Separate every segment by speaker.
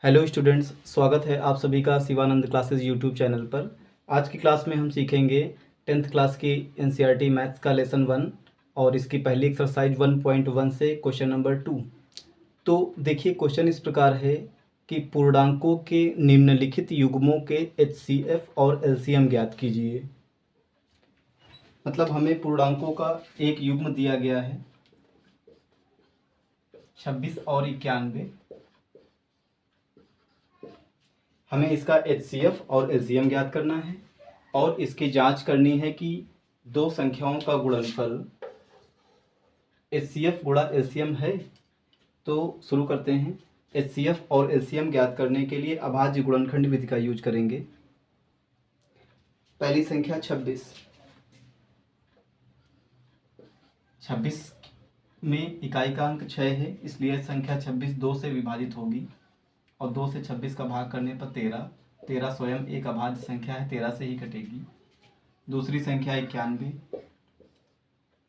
Speaker 1: Hello students, स्वागत है आप सभी का शिवानंद क्लासेस यूट्यूब चैनल पर। आज की क्लास में हम सीखेंगे 10th क्लास की एनसीईआरटी मैथ्स का लेसन 1 और इसकी पहली एक्सरसाइज 1.1 से क्वेश्चन नंबर 2। तो देखिए, क्वेश्चन इस प्रकार है कि पूर्णांकों के निम्नलिखित युग्मों के एचसीएफ और एलसीएम ज्ञात कीजिए। मतलब हमें पूर्णांकों का एक युग्म दिया गया है 26 और 91। हमें इसका एचसीएफ और एलसीएम ज्ञात करना है और इसकी जांच करनी है कि दो संख्याओं का गुणनफल एचसीएफ गुणा एलसीएम है। तो शुरू करते हैं। एचसीएफ और एलसीएम ज्ञात करने के लिए अभाज्य गुणनखंड विधि का यूज करेंगे। पहली संख्या 26 में इकाई का अंक 6 है, इसलिए संख्या 26 2 से विभाजित होगी और 2 से 26 का भाग करने पर 13 स्वयं एक अभाज्य संख्या है, 13 से ही कटेगी। दूसरी संख्या 91,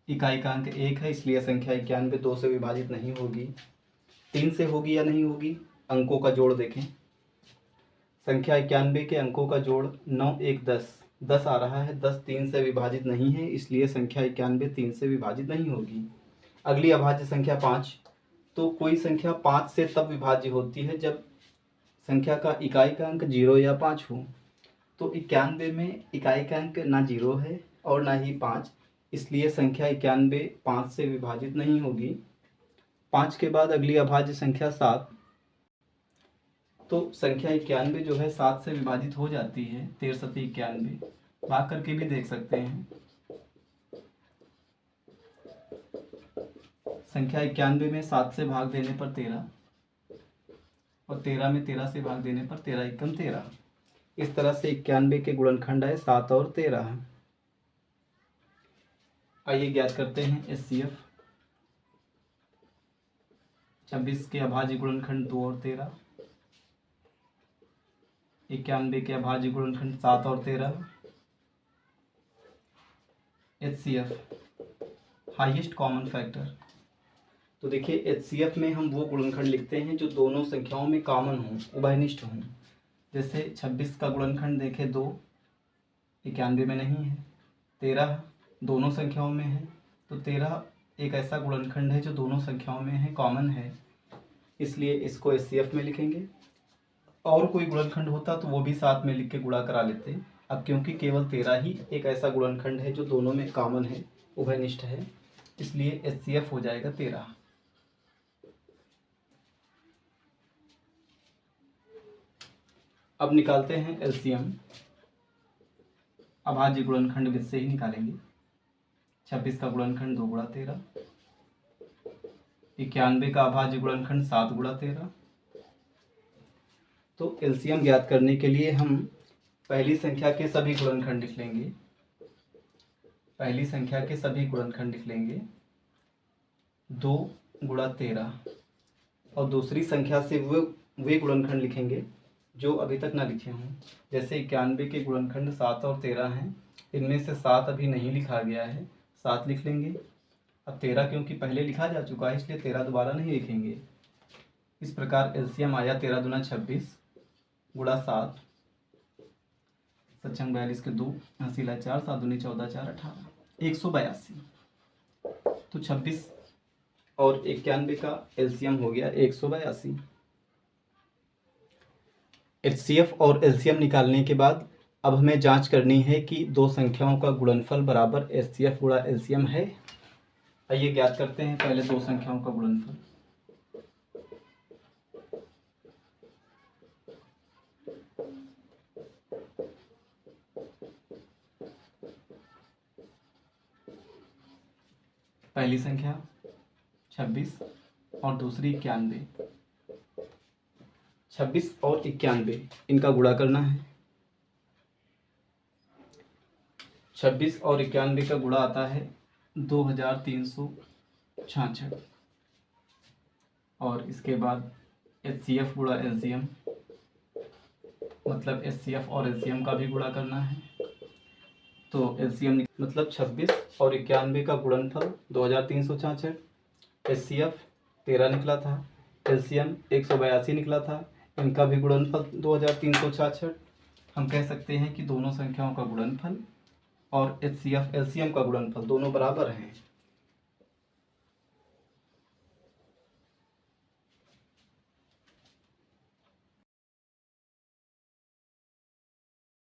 Speaker 1: इकाई का अंक 1 है, इसलिए संख्या 91 2 से विभाजित नहीं होगी। 3 से होगी या नहीं होगी, अंकों का जोड़ देखें। संख्या 91 के अंकों का जोड़ 9 1 10 आ रहा है। 10 3 से विभाजित नहीं है, इसलिए संख्या 91 3 से विभाजित नहीं होगी। अगली अभाज्य संख्या 5। तो कोई संख्या 5 से तब विभाज्य होती है जब संख्या का इकाई का अंक 0 या 5 हो। तो 91 में इकाई का अंक ना 0 है और ना ही 5, इसलिए संख्या 91 5 से विभाजित नहीं होगी। 5 के बाद अगली अभाज्य संख्या 7। तो संख्या 91 जो है 7 से विभाजित हो जाती है, 13 सती 91। भाग करके भी देख सकते हैं। संख्या 91 में 7 से भाग देने पर 13 और 13 में 13 से भाग देने पर 13 एकम 13। इस तरह से 91 के गुणनखंड है 7 और 13। आइए ज्ञात करते हैं एचसीएफ। 26 के अभाज्य गुणनखंड 2 और 13। 91 के अभाज्य गुणनखंड 7 और 13। HCF highest common factor. तो देखिए, एचसीएफ में हम वो गुणनखंड लिखते हैं जो दोनों संख्याओं में कॉमन हों, उभयनिष्ठ हों। जैसे 26 का गुणनखंड देखें 2, 91 में नहीं है। 13 दोनों संख्याओं में है, तो 13 एक ऐसा गुणनखंड है जो दोनों संख्याओं में है, कॉमन है, इसलिए इसको एचसीएफ में लिखेंगे। और कोई गुणनखंड होता तो वो भी साथ में लिख के गुणा करा लेते। अब क्योंकि केवल 13 ही एक ऐसा गुणनखंड है जो दोनों में कॉमन है, उभयनिष्ठ है, इसलिए एचसीएफ हो जाएगा 13। अब निकालते हैं एलसीएम। अभाज्य गुणनखंड विधि से ही निकालेंगे। 26 का गुणनखंड 2 गुणा 13। 91 का अभाज्य गुणनखंड 7 गुणा 13। तो एलसीएम ज्ञात करने के लिए हम पहली संख्या के सभी गुणनखंड लिख लेंगे। पहली संख्या के सभी गुणनखंड लिख लेंगे 2 गुणा 13 और दूसरी संख्या से वे गुणनखंड लिखेंगे जो अभी तक ना लिखे हों। जैसे 91 के गुणनखंड 7 और 13 हैं, इनमें से 7 अभी नहीं लिखा गया है, 7 लिख लेंगे। अब 13 क्योंकि पहले लिखा जा चुका है, इसलिए 13 दोबारा नहीं लिखेंगे। इस प्रकार एलसीएम आया 13 दूना 26 गुणा 7, 7 42 के 2, हसीला 4, 7 दूनी 14 4 18, 182। तो 26 और 91 का एलसीएम हो गया 182। एचसीएफ और एलसीएम निकालने के बाद अब हमें जांच करनी है कि दो संख्याओं का गुणनफल बराबर एचसीएफ गुणा एलसीएम है। आइए ज्ञात करते हैं पहले दो संख्याओं का गुणनफल। पहली संख्या 26 और दूसरी 91। 26 और 91 इनका गुणा करना है। 26 और 91 का गुणा आता है 2366 और इसके बाद एचसीएफ गुणा एलसीएम, मतलब एचसीएफ और एलसीएम का भी गुणा करना है। तो एलसीएम मतलब 26 और 91 का गुणनफल 2366, एचसीएफ 13 निकला था, एलसीएम 182 निकला था। इनका भी गुणनफल 2366। हम कह सकते हैं कि दोनों संख्याओं का गुणनफल और HCF LCM का गुणनफल दोनों बराबर हैं।